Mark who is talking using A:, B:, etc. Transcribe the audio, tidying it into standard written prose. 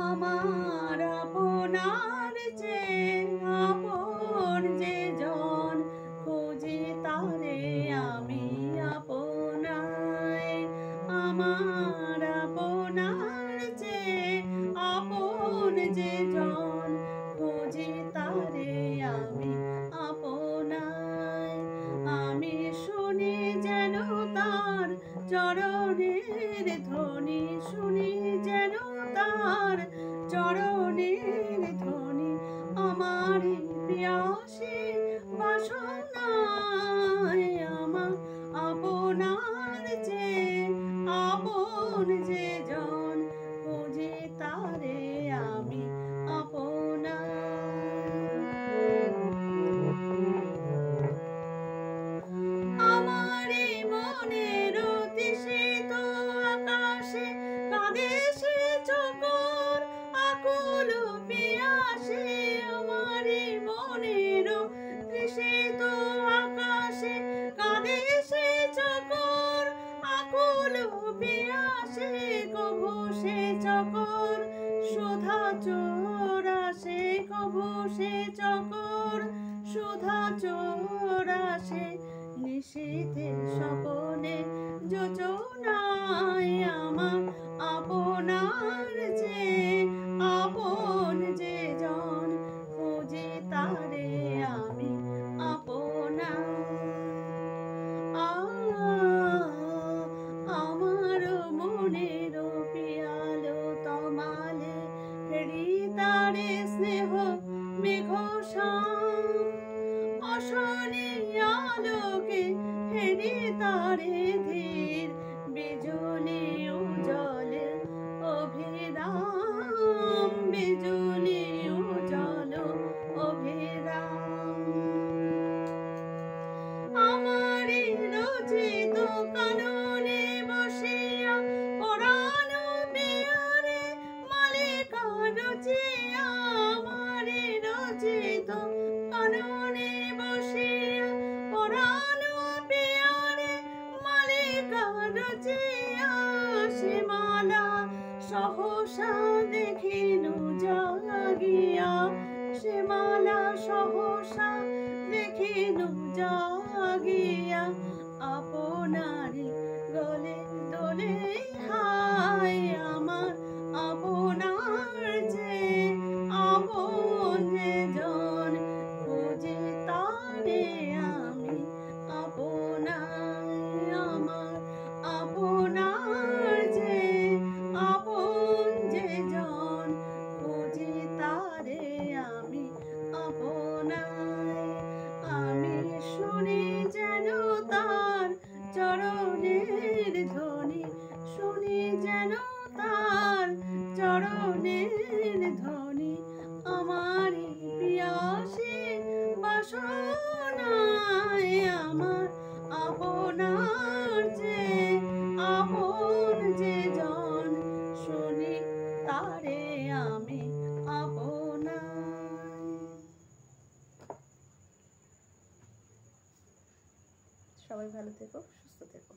A: আমার আপনার চেয়ে আপন যে জন, খুঁজি তারে আমি আপনায়। আমার আপনার চেয়ে আপন যে জন, খুঁজি তারে আমি আপনায়। আমি শুনি যেন তার চরণের ধ্বনি, শুনি যেন তার চরণের ধ্বনি, আমারই প্রিয়াসী বাসনায়। আমার আপনার চেয়ে আপন যে জন, খুঁজি তারে আমি আপনায়। আমারই মনের তৃষিত আকাশে কাঁদে সে চকোর আকুল পিয়াসে। আমারই মনের তৃষিত আকাশে কাঁদে সে চকোর আকুল পিয়াসে। কভু সে চকোর সুধা চোরাসে, কভু সে চকোর সুধা চোরাসে। নিশীথে স্বপনে যোজনায় আমার আপনার চেয়ে আপন যে জন, খুঁজি তারে আমি আপনায়। আমার মনের পিয়ালো তমালে হৃদয়ে স্নেহ মেঘ শ্যাম। অশনি আলোকে হৃদয়ে ধীর বিজুলি উজ্জ্বলে অভিরাম, বিজুলি উজ্জ্বল অভিরাম। আমারই রচিত কাননে বসিয়া পরাণ পিয়ারে মালিকা রচিয়া। আমারই রচিত কাননে বসিয়া পরাণ পিয়ারে মালিকা রচিয়া। সে মালা সহসা দেখিনু জাগিয়া, সে মালা সহসা দেখিনু জাগিয়া। আপনারি গলে দোলে হায়, আমার আপনার চেয়ে আপন যে জন, খুঁজি তারে আমি আপনায়। আমার আপনার চেয়ে আপন যে জন, খুঁজি তারে আমি আপনায়। আমি শুনি যেন তার চরণের ধ্বনি, শুনি যেন তার চরণের ধ্বনি, আমারই প্রিয়াসী বাসনায়। আমার আপনার চেয়ে আপন যে জন, শুনি তারে আমি আপনায়। সবাই ভালো থেকো, সুস্থ থেকো।